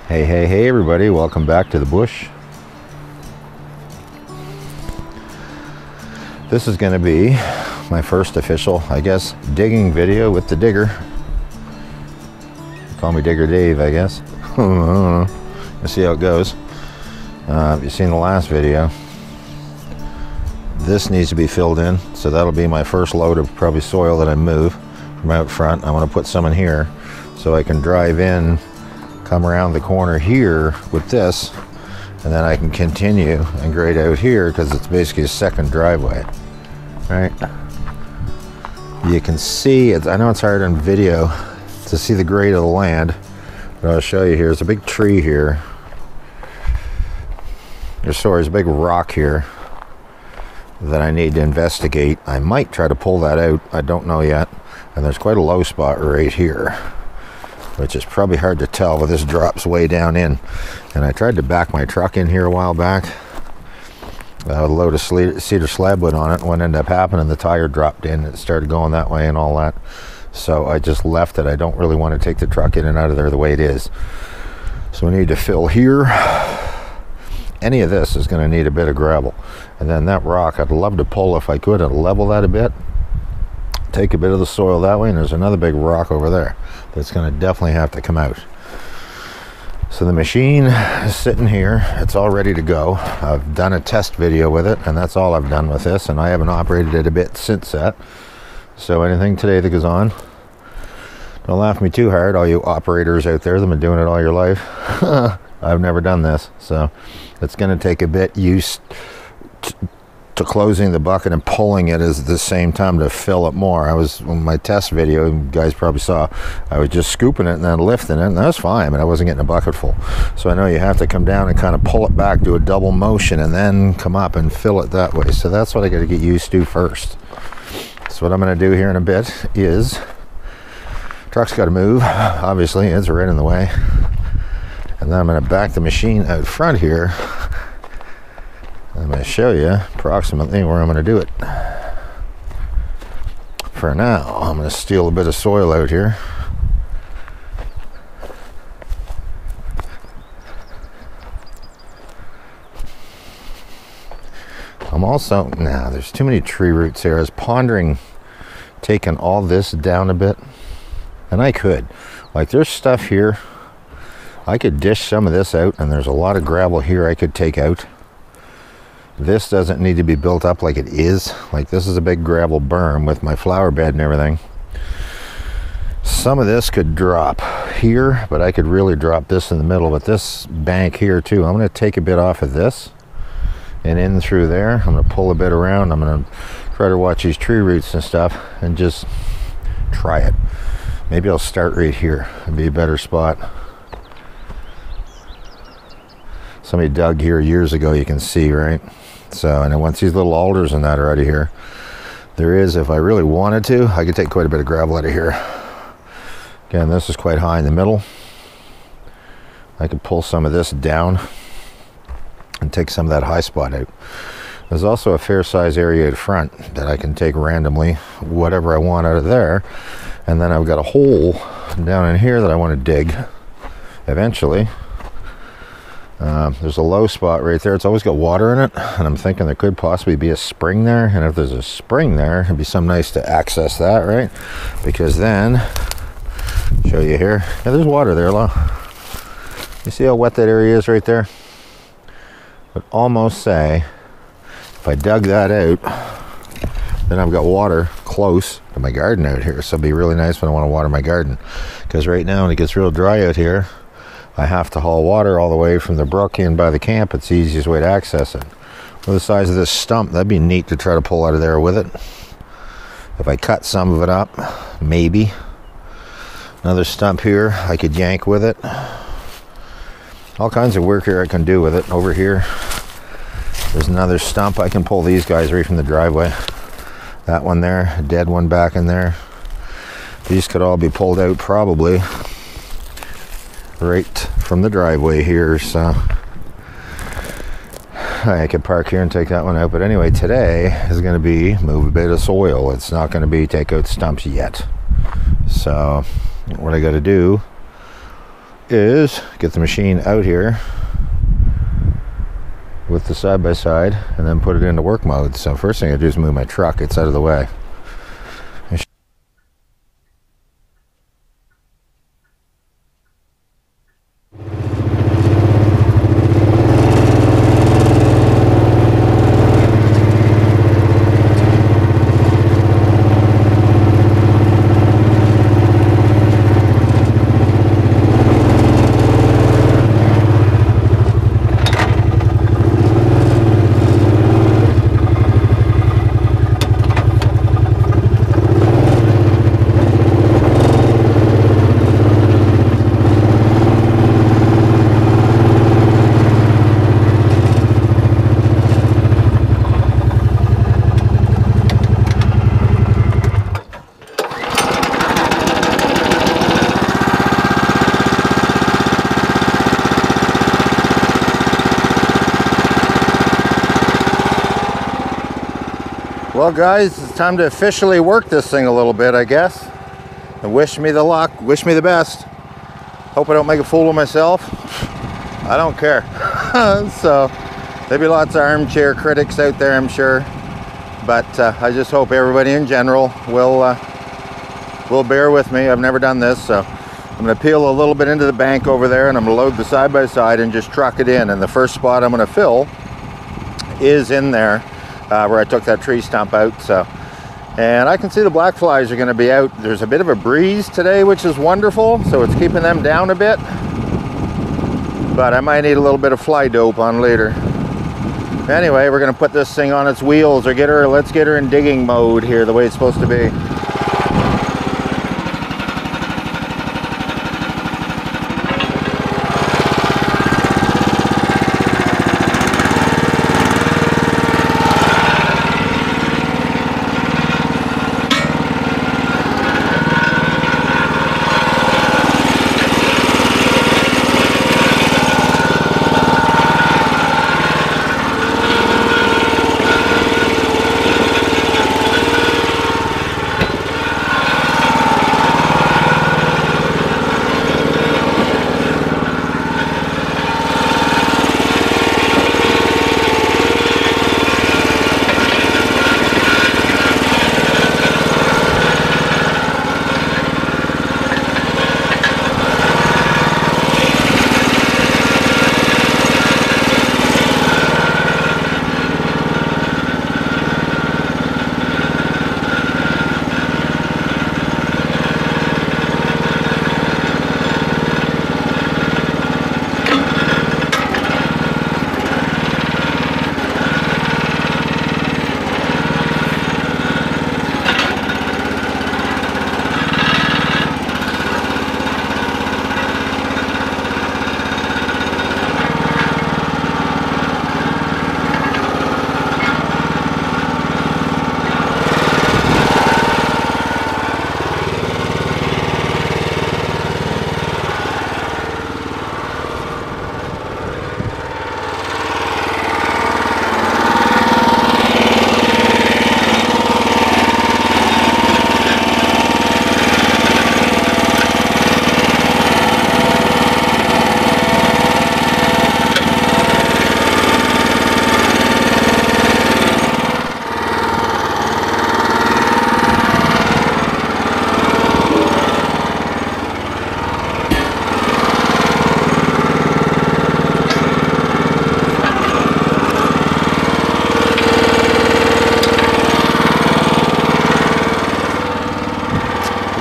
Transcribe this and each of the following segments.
Hey everybody, welcome back to the bush. This is going to be my first official, I guess, digging video with the digger. Call me Digger Dave, I guess. I don't know. Let's see how it goes. You've seen the last video. This needs to be filled in, so that'll be my first load of probably soil that I move from out front. I want to put some in here so I can drive in, come around the corner here with this, and then I can continue and grade out here because it's basically a second driveway, right? You can see, I know it's hard on video to see the grade of the land, but I'll show you here. There's a big tree here. There's a big rock here that I need to investigate. I might try to pull that out. I don't know yet. And there's quite a low spot right here, which is probably hard to tell, but this drops way down in. And I tried to back my truck in here a while back with a load of cedar slab wood on it. What ended up happening, the tire dropped in. It started going that way and all that. So I just left it. I don't really want to take the truck in and out of there the way it is. So we need to fill here. Any of this is going to need a bit of gravel. And then that rock, I'd love to pull if I could and level that a bit. Take a bit of the soil that way, and there's another big rock over there that's going to definitely have to come out. So the machine is sitting here. It's all ready to go. I've done a test video with it, and that's all I've done with this, and I haven't operated it a bit since that. So anything today that goes on, don't laugh at me too hard, all you operators out there that have been doing it all your life. I've never done this, so it's going to take a bit used to closing the bucket and pulling it at the same time to fill it more. On my test video, you guys probably saw, I was just scooping it and then lifting it, and that was fine, but I wasn't getting a bucket full. So I know you have to come down and kind of pull it back, do a double motion, and then come up and fill it that way. So that's what I got to get used to first. So what I'm going to do here in a bit is, truck's got to move, obviously, it's right in the way. And then I'm going to back the machine out front here. I'm going to show you approximately where I'm going to do it. For now, I'm going to steal a bit of soil out here. I'm also, there's too many tree roots here. I was pondering taking all this down a bit. And I could. Like, there's stuff here. I could dish some of this out, and there's a lot of gravel here I could take out. This doesn't need to be built up like it is. Like, this is a big gravel berm with my flower bed and everything. Some of this could drop here, but I could really drop this in the middle. But this bank here too, I'm going to take a bit off of this and in through there. I'm going to pull a bit around. I'm going to try to watch these tree roots and stuff and just try it. Maybe I'll start right here. It'd be a better spot. Somebody dug here years ago, you can see, right? So, and then once these little alders and that are out of here, there is, if I really wanted to, I could take quite a bit of gravel out of here. Again, this is quite high in the middle. I could pull some of this down and take some of that high spot out. There's also a fair size area out front that I can take randomly, whatever I want out of there. And then I've got a hole down in here that I want to dig eventually. There's a low spot right there. It's always got water in it, and I'm thinking there could possibly be a spring there. And if there's a spring there, it'd be some nice to access that, right? Because then, show you here, yeah, there's water there. You see how wet that area is right there? I would almost say, if I dug that out, then I've got water close to my garden out here. So it'd be really nice when I want to water my garden. Because right now, when it gets real dry out here, I have to haul water all the way from the brook in by the camp. It's the easiest way to access it. With the size of this stump, that'd be neat to try to pull out of there with it. If I cut some of it up, maybe. Another stump here I could yank with it. All kinds of work here I can do with it. Over here, there's another stump. I can pull these guys right from the driveway. That one there, a dead one back in there. These could all be pulled out probably right from the driveway here, so I could park here and take that one out. But anyway, today is going to be move a bit of soil. It's not going to be take out stumps yet. So what I got to do is get the machine out here with the side-by-side and then put it into work mode. So first thing I do is move my truck. It's out of the way. Well guys, it's time to officially work this thing a little bit, I guess. And wish me the luck, wish me the best. Hope I don't make a fool of myself. I don't care. So, there'll be lots of armchair critics out there, I'm sure. But I just hope everybody in general will bear with me. I've never done this, so I'm going to peel a little bit into the bank over there, and I'm going to load the side-by-side and just truck it in. And the first spot I'm going to fill is in there. Where I took that tree stump out. So, and I can see the black flies are going to be out. There's a bit of a breeze today, which is wonderful, so it's keeping them down a bit, but I might need a little bit of fly dope on later. Anyway, we're going to put this thing on its wheels, or let's get her in digging mode here the way it's supposed to be.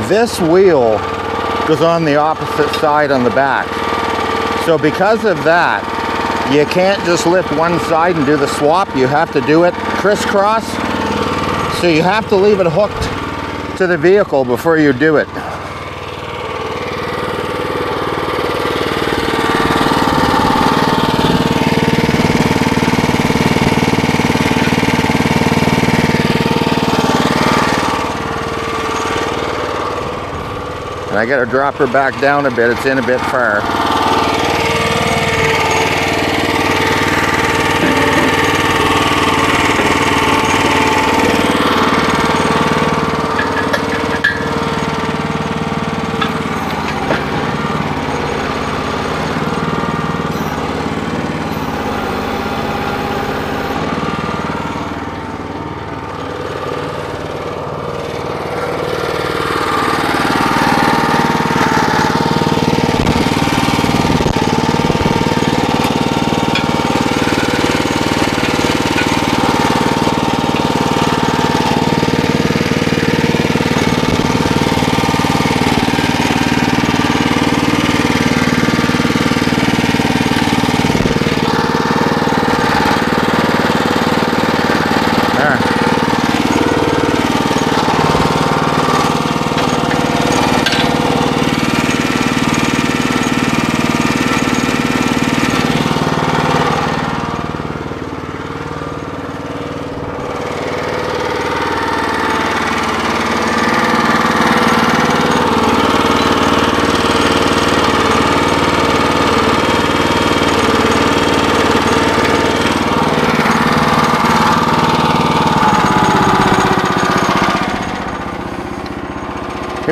This wheel goes on the opposite side on the back. So because of that, you can't just lift one side and do the swap. You have to do it crisscross. So you have to leave it hooked to the vehicle before you do it. And I gotta drop her back down a bit, it's in a bit far.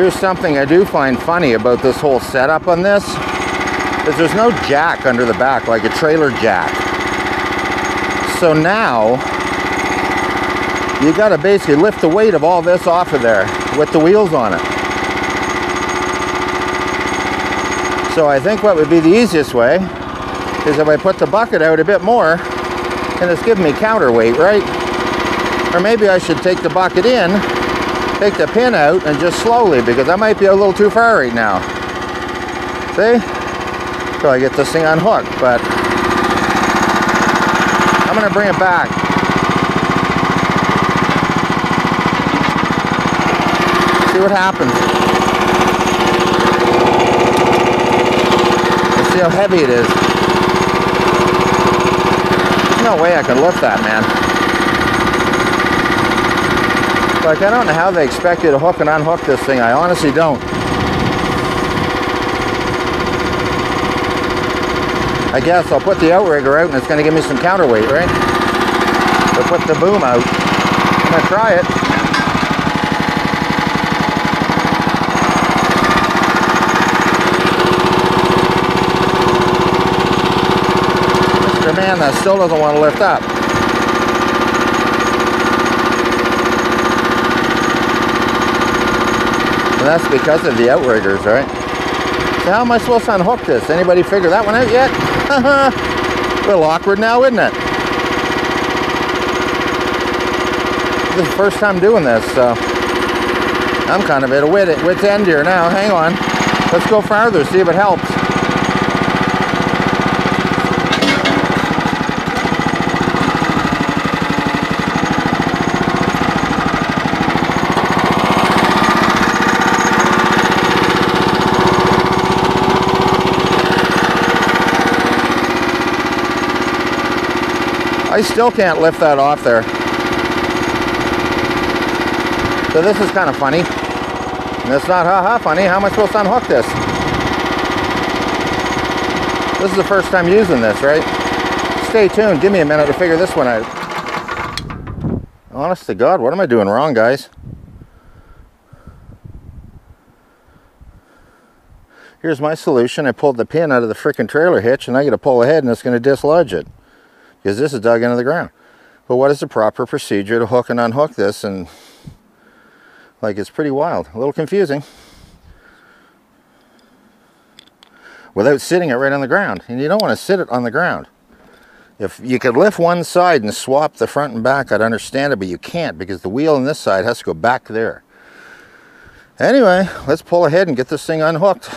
Here's something I do find funny about this whole setup on this, is there's no jack under the back like a trailer jack. So now, you gotta basically lift the weight of all this off of there with the wheels on it. So I think what would be the easiest way is if I put the bucket out a bit more, and it's giving me counterweight, right? Or maybe I should take the bucket in, take the pin out, and just slowly, because I might be a little too far right now. See? So I get this thing unhooked, but I'm gonna bring it back. See what happens. Let's see how heavy it is. There's no way I can lift that, man. Like, I don't know how they expect you to hook and unhook this thing. I honestly don't. I guess I'll put the outrigger out and it's going to give me some counterweight, right? So put the boom out. I'm going to try it. Mr. Man, that still doesn't want to lift up. And that's because of the outriggers, right? So how am I supposed to unhook this? Anybody figure that one out yet? A little awkward now, isn't it? This is the first time doing this, so I'm kind of at a wit's end here now. Hang on. Let's go farther, see if it helps. I still can't lift that off there. So this is kind of funny. And it's not ha-ha funny. How am I supposed to unhook this? This is the first time using this, right? Stay tuned. Give me a minute to figure this one out. Honest to God, what am I doing wrong, guys? Here's my solution. I pulled the pin out of the freaking trailer hitch and I got to pull ahead and it's going to dislodge it. Because this is dug into the ground. But what is the proper procedure to hook and unhook this? And like, it's pretty wild, a little confusing, without sitting it right on the ground. And you don't want to sit it on the ground. If you could lift one side and swap the front and back, I'd understand it, but you can't because the wheel on this side has to go back there. Anyway, let's pull ahead and get this thing unhooked.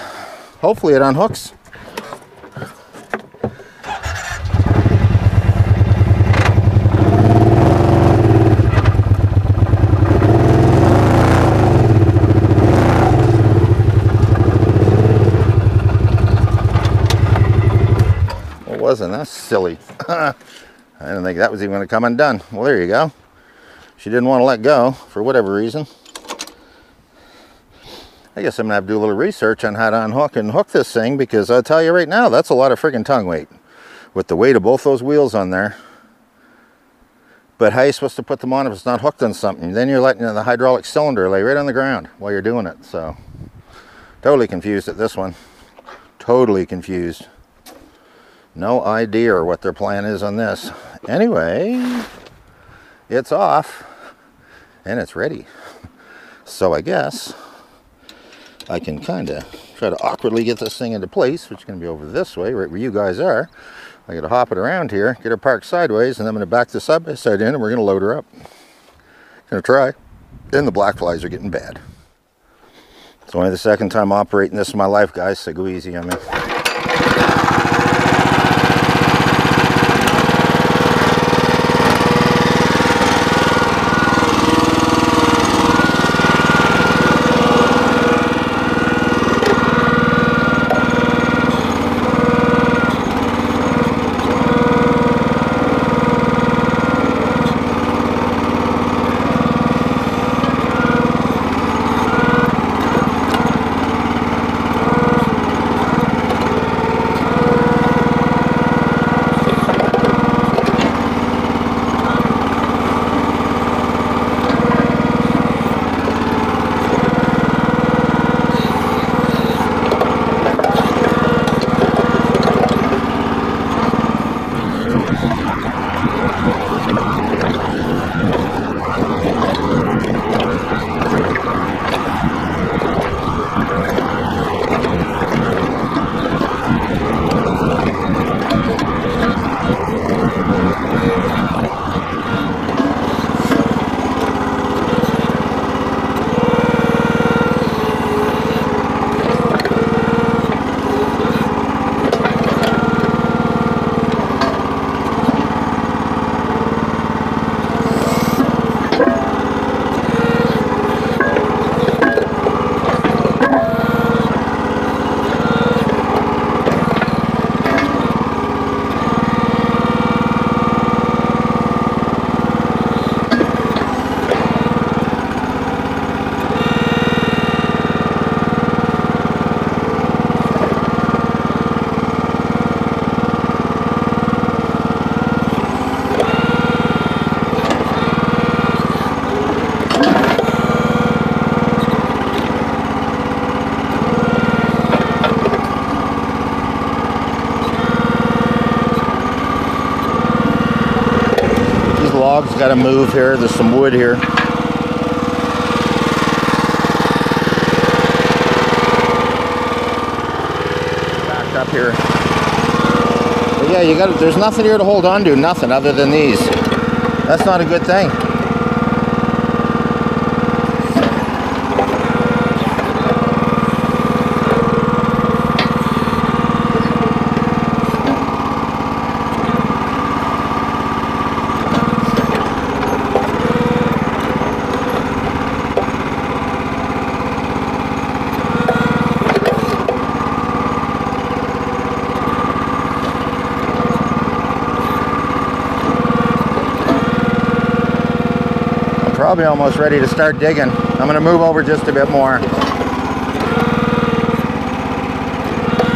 Hopefully it unhooks. Wasn't that silly? I didn't think that was even going to come undone. Well, there you go. She didn't want to let go for whatever reason. I guess I'm gonna have to do a little research on how to unhook and hook this thing, because I'll tell you right now, that's a lot of freaking tongue weight with the weight of both those wheels on there. But how are you supposed to put them on if it's not hooked on something? Then you're letting the hydraulic cylinder lay right on the ground while you're doing it. So totally confused at this one. Totally confused. No idea what their plan is on this. Anyway, it's off and it's ready. So I guess I can kind of try to awkwardly get this thing into place, which is going to be over this way, right where you guys are. I got to hop it around here, get her parked sideways, and I'm going to back this side by side in, and we're going to load her up. Going to try. Then the black flies are getting bad. It's only the second time operating this in my life, guys, so go easy on me. got to move here. There's some wood here. Back up here. But yeah, you got to, there's nothing here to hold on to, nothing other than these. That's not a good thing. Probably almost ready to start digging. I'm going to move over just a bit more.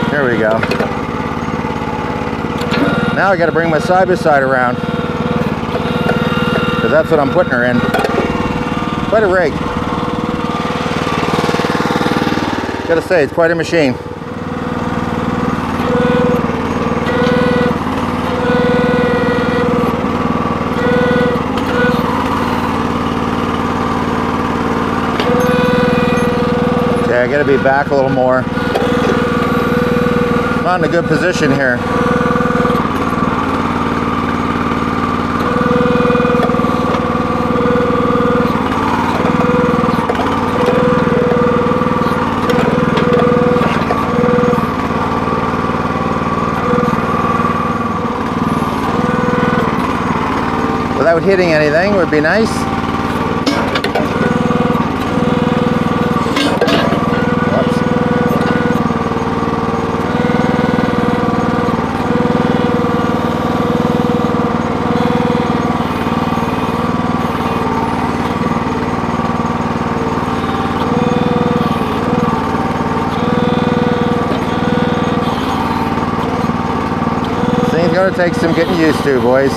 There we go. Now I got to bring my side-by-side around, because that's what I'm putting her in. Quite a rig. Gotta say, it's quite a machine. I gotta be back a little more. I'm not in a good position here. Without hitting anything would be nice. It's going to take some getting used to, boys.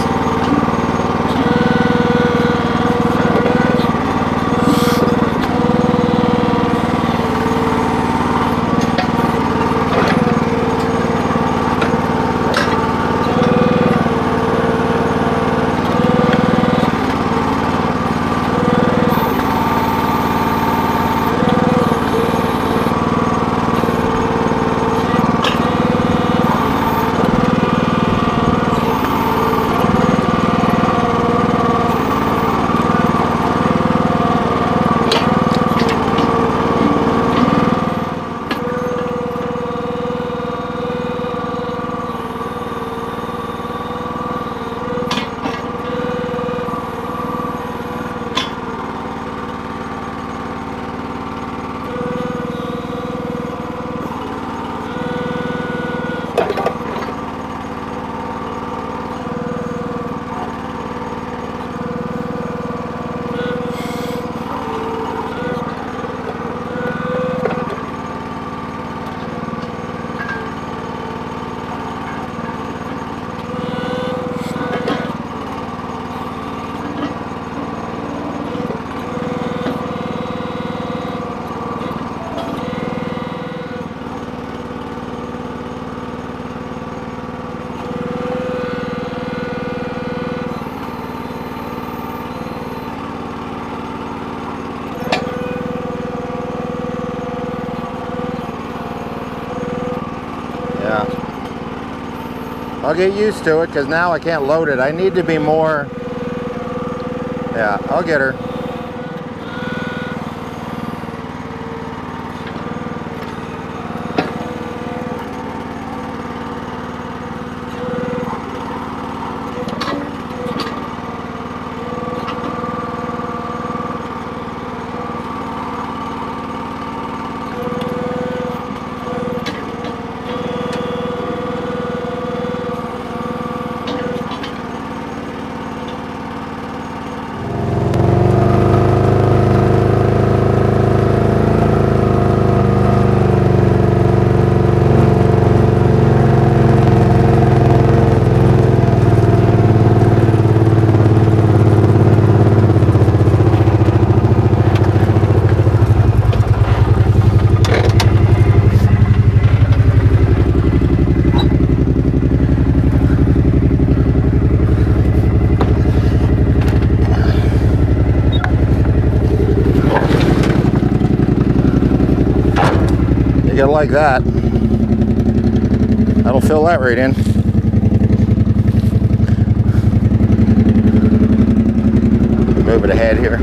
I'll get used to it, because now I can't load it. I need to be more... Yeah, I'll get her. gotta like that. That'll fill that right in. Move it ahead here.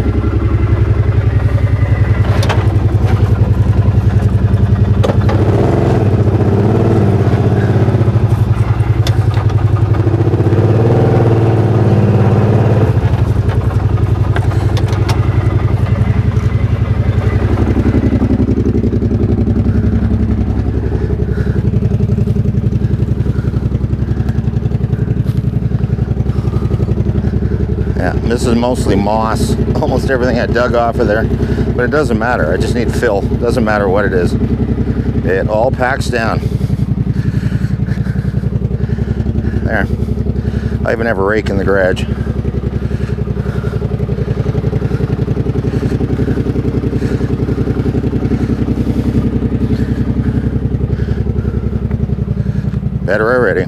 This is mostly moss, almost everything I dug off of there, but it doesn't matter. I just need fill. It doesn't matter what it is. It all packs down. There. I even have a rake in the garage. Better already.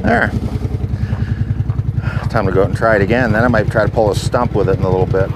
There. Time to go out and try it again. Then I might try to pull a stump with it in a little bit.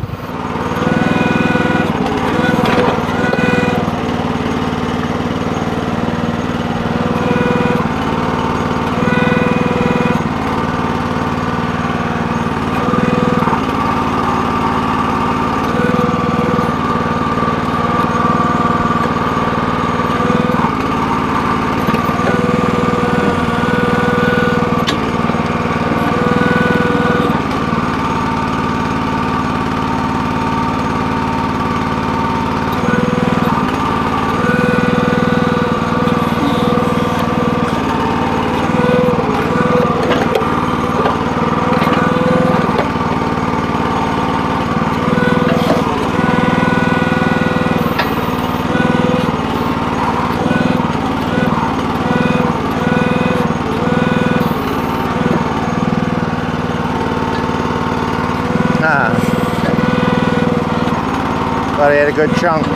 Thought I had a good chunk.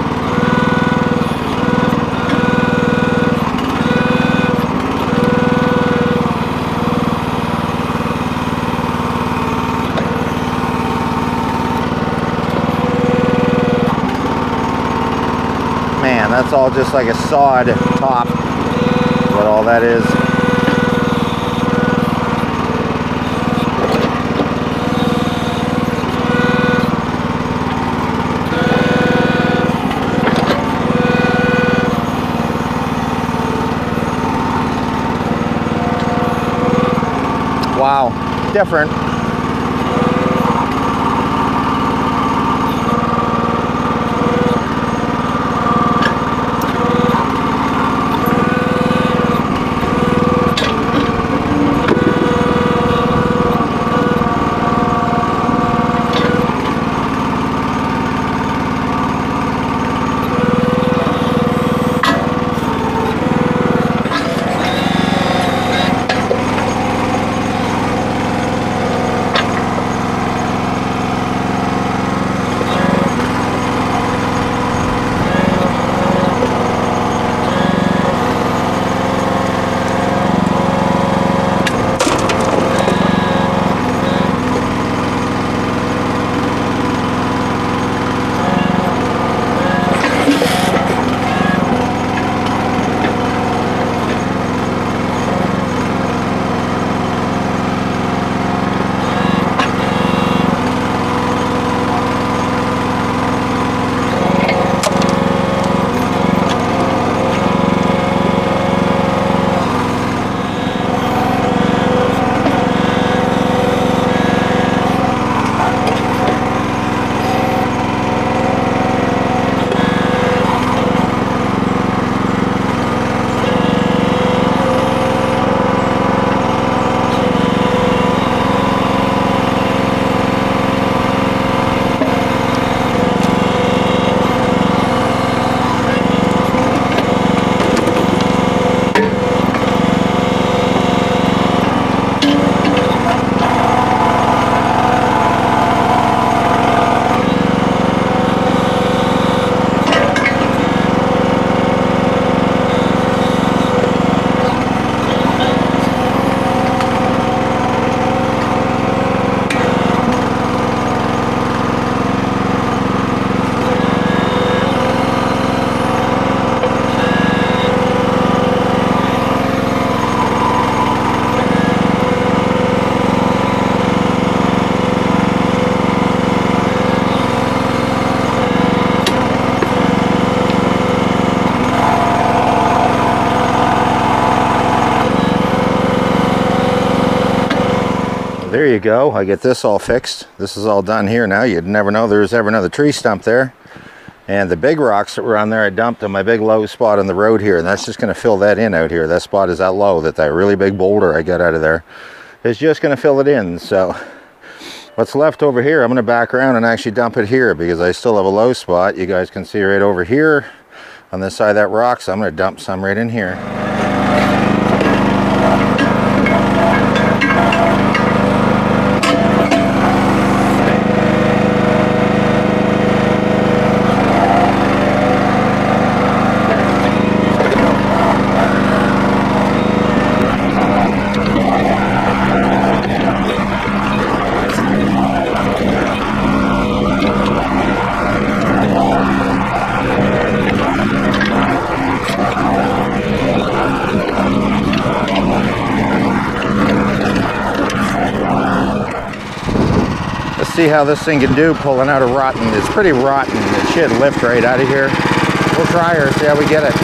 Man, that's all just like a sawed top. What all that is. Wow, different. There you go. I get this all fixed. This is all done here now. You'd never know there's ever another tree stump there. And the big rocks that were on there, I dumped on my big low spot on the road here, and that's just going to fill that in out here. That spot is that low that really big boulder I got out of there is just going to fill it in. So what's left over here, I'm going to back around and actually dump it here because I still have a low spot. You guys can see right over here on this side of that rock, so I'm going to dump some right in here. See how this thing can do pulling out a rotten. It's pretty rotten. It should lift right out of here. We'll try her, see how we get it.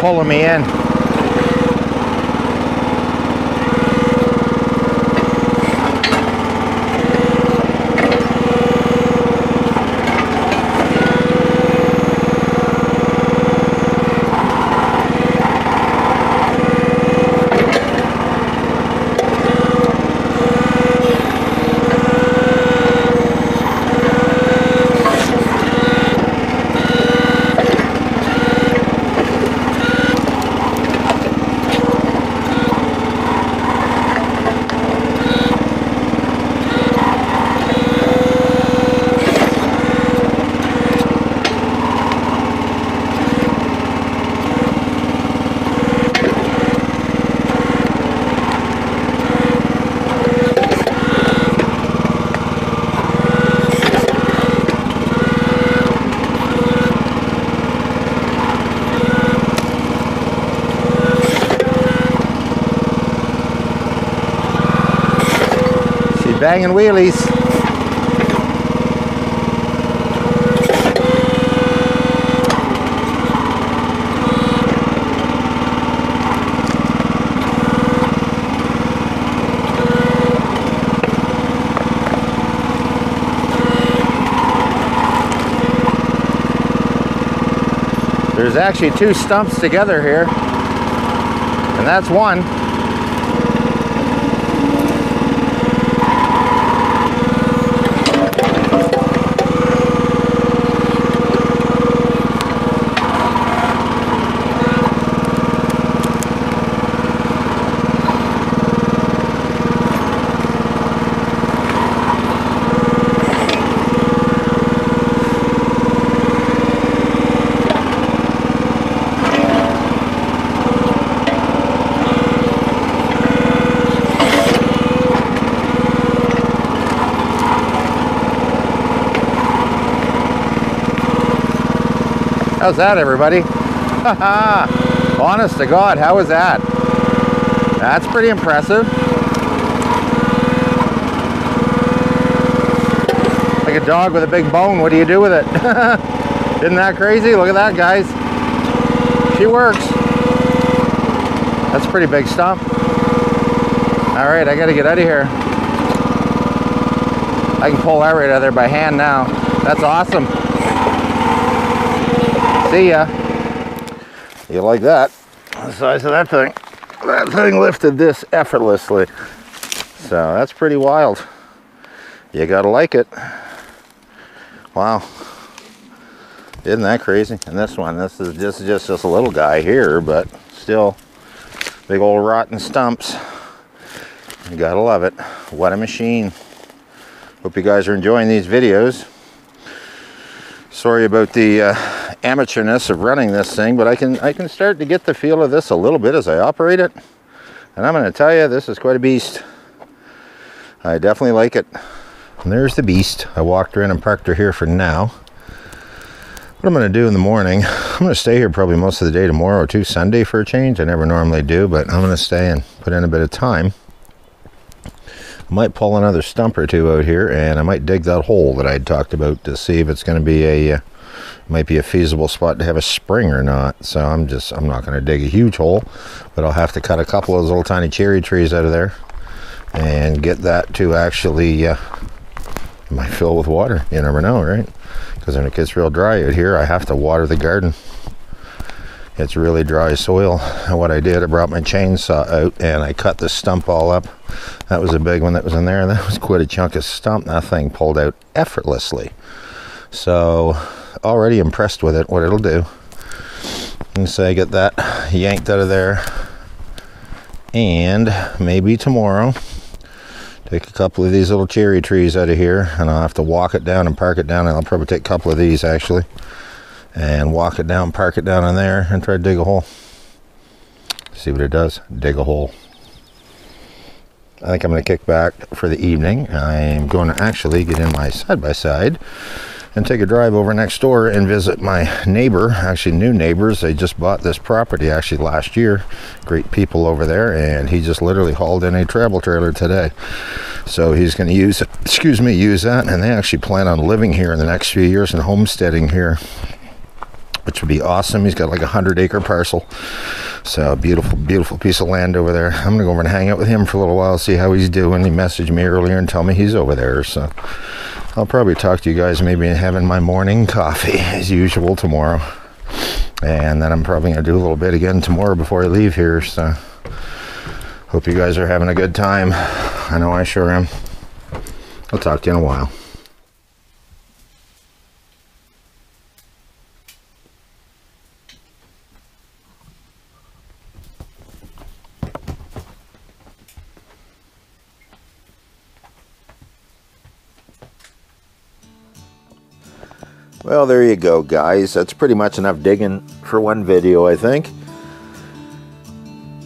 Pulling me in. Banging wheelies. There's actually two stumps together here, and that's one. How's that, everybody? Honest to God, how was that? That's pretty impressive. Like a dog with a big bone, what do you do with it? Isn't that crazy? Look at that, guys. She works. That's a pretty big stump. All right, I gotta get out of here. I can pull that right out of there by hand now. That's awesome. See ya. You like that? The size of that thing. That thing lifted this effortlessly. So that's pretty wild. You gotta like it. Wow. Isn't that crazy? And this one, this is just a little guy here, but still big old rotten stumps. You gotta love it. What a machine. Hope you guys are enjoying these videos. Sorry about the amateurness of running this thing, but I can start to get the feel of this a little bit as I operate it. And I'm going to tell you, this is quite a beast. I definitely like it. And there's the beast. I walked her in and parked her here for now. What I'm going to do in the morning, I'm going to stay here probably most of the day tomorrow or Sunday for a change. I never normally do, but I'm going to stay and put in a bit of time. I might pull another stump or two out here, and I might dig that hole that I talked about to see if it's going to be a might be a feasible spot to have a spring or not. So I'm not going to dig a huge hole, but I'll have to cut a couple of those little tiny cherry trees out of there and get that to actually might fill with water. You never know, right? Because when it gets real dry out here, I have to water the garden. It's really dry soil. And what I did, I brought my chainsaw out and I cut the stump all up. That was a big one that was in there. That was quite a chunk of stump. That thing pulled out effortlessly. So already impressed with it, what it'll do. And so I get that yanked out of there. And maybe tomorrow, take a couple of these little cherry trees out of here, and I'll have to walk it down and park it down. And I'll probably take a couple of these actually, and walk it down, park it down in there, and try to dig a hole. See what it does. Dig a hole. I think I'm going to kick back for the evening. I'm going to actually get in my side-by-side and take a drive over next door and visit my neighbor. Actually, new neighbors. They just bought this property actually last year. Great people over there, and he just literally hauled in a travel trailer today. So he's going to use that, and they actually plan on living here in the next few years and homesteading here, which would be awesome. He's got like a 100-acre parcel. So beautiful, beautiful piece of land over there. I'm gonna go over and hang out with him for a little while, see how he's doing. He messaged me earlier and tell me he's over there. So I'll probably talk to you guys maybe having my morning coffee as usual tomorrow. And then I'm probably gonna do a little bit again tomorrow before I leave here. So hope you guys are having a good time. I know I sure am. I'll talk to you in a while. Well, there you go, guys. That's pretty much enough digging for one video, I think.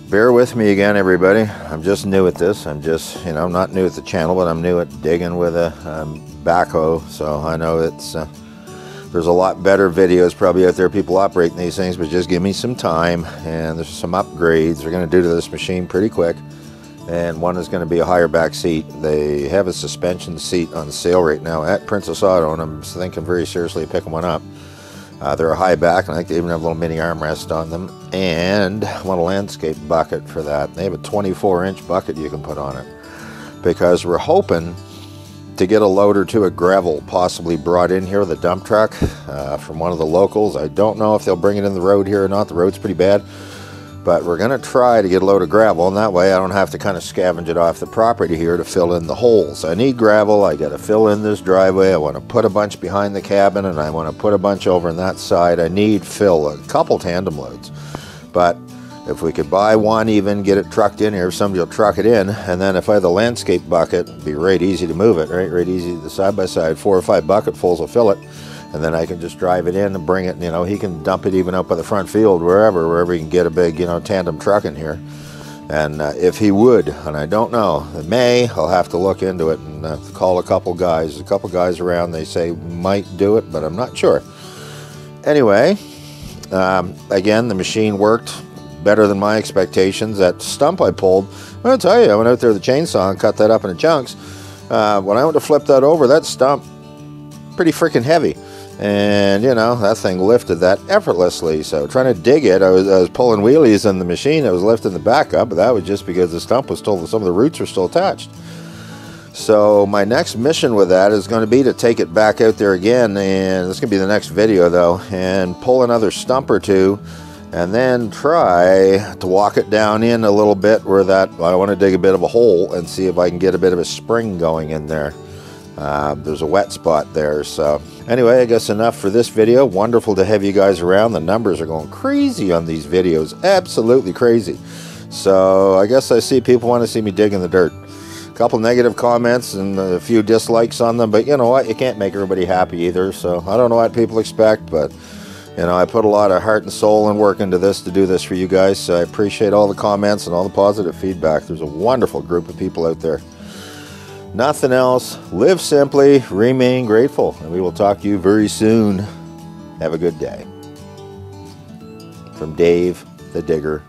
Bear with me again, everybody. I'm just new at this. I'm not new at the channel, but I'm new at digging with a backhoe. So I know it's there's a lot better videos probably out there, people operating these things, but just give me some time. And there's some upgrades we're going to do to this machine pretty quick. And one is going to be a higher back seat. They have a suspension seat on sale right now at Princess Auto, and I'm thinking very seriously of picking one up. They're a high back, and I think they even have a little mini armrest on them. And I want a landscape bucket for that. They have a 24-inch bucket you can put on it, because we're hoping to get a load or two of gravel possibly brought in here with a dump truck from one of the locals. I don't know if they'll bring it in the road here or not. The road's pretty bad. But we're going to try to get a load of gravel, and that way I don't have to kind of scavenge it off the property here to fill in the holes. I need gravel. I got to fill in this driveway. I want to put a bunch behind the cabin, and I want to put a bunch over on that side. I need fill, a couple tandem loads. But if we could buy one, even get it trucked in here, somebody will truck it in, and then if I had the landscape bucket, it'd be right easy to move it, right easy, the side-by-side, 4 or 5 bucketfuls will fill it. And then I can just drive it in and bring it, he can dump it even up by the front field, wherever he can get a big, tandem truck in here. And if he would, and I don't know, in May, I'll have to look into it and call a couple guys. A couple guys around, they say might do it, but I'm not sure. Anyway, again, the machine worked better than my expectations. That stump I pulled, I'll tell you, I went out there with the chainsaw and cut that up into chunks. When I went to flip that over, that stump, pretty freaking heavy. And that thing lifted that effortlessly. So trying to dig it, I was pulling wheelies in the machine. I was lifting the back up, but that was just because the stump was still, some of the roots were still attached. So my next mission with that is going to be to take it back out there again, and this is going to be the next video though, and pull another stump or two, and then try to walk it down in a little bit where I want to dig a bit of a hole and see if I can get a bit of a spring going in there. There's a wet spot there. So anyway, I guess enough for this video. Wonderful to have you guys around. The numbers are going crazy on these videos, absolutely crazy. So I guess I see people want to see me dig in the dirt. couple negative comments and a few dislikes on them, but you know what, you can't make everybody happy either, so I don't know what people expect, but you know, I put a lot of heart and soul and work into this to do this for you guys, so I appreciate all the comments and all the positive feedback. There's a wonderful group of people out there. Nothing else. Live simply, remain grateful, and we will talk to you very soon. Have a good day. From Dave the Digger.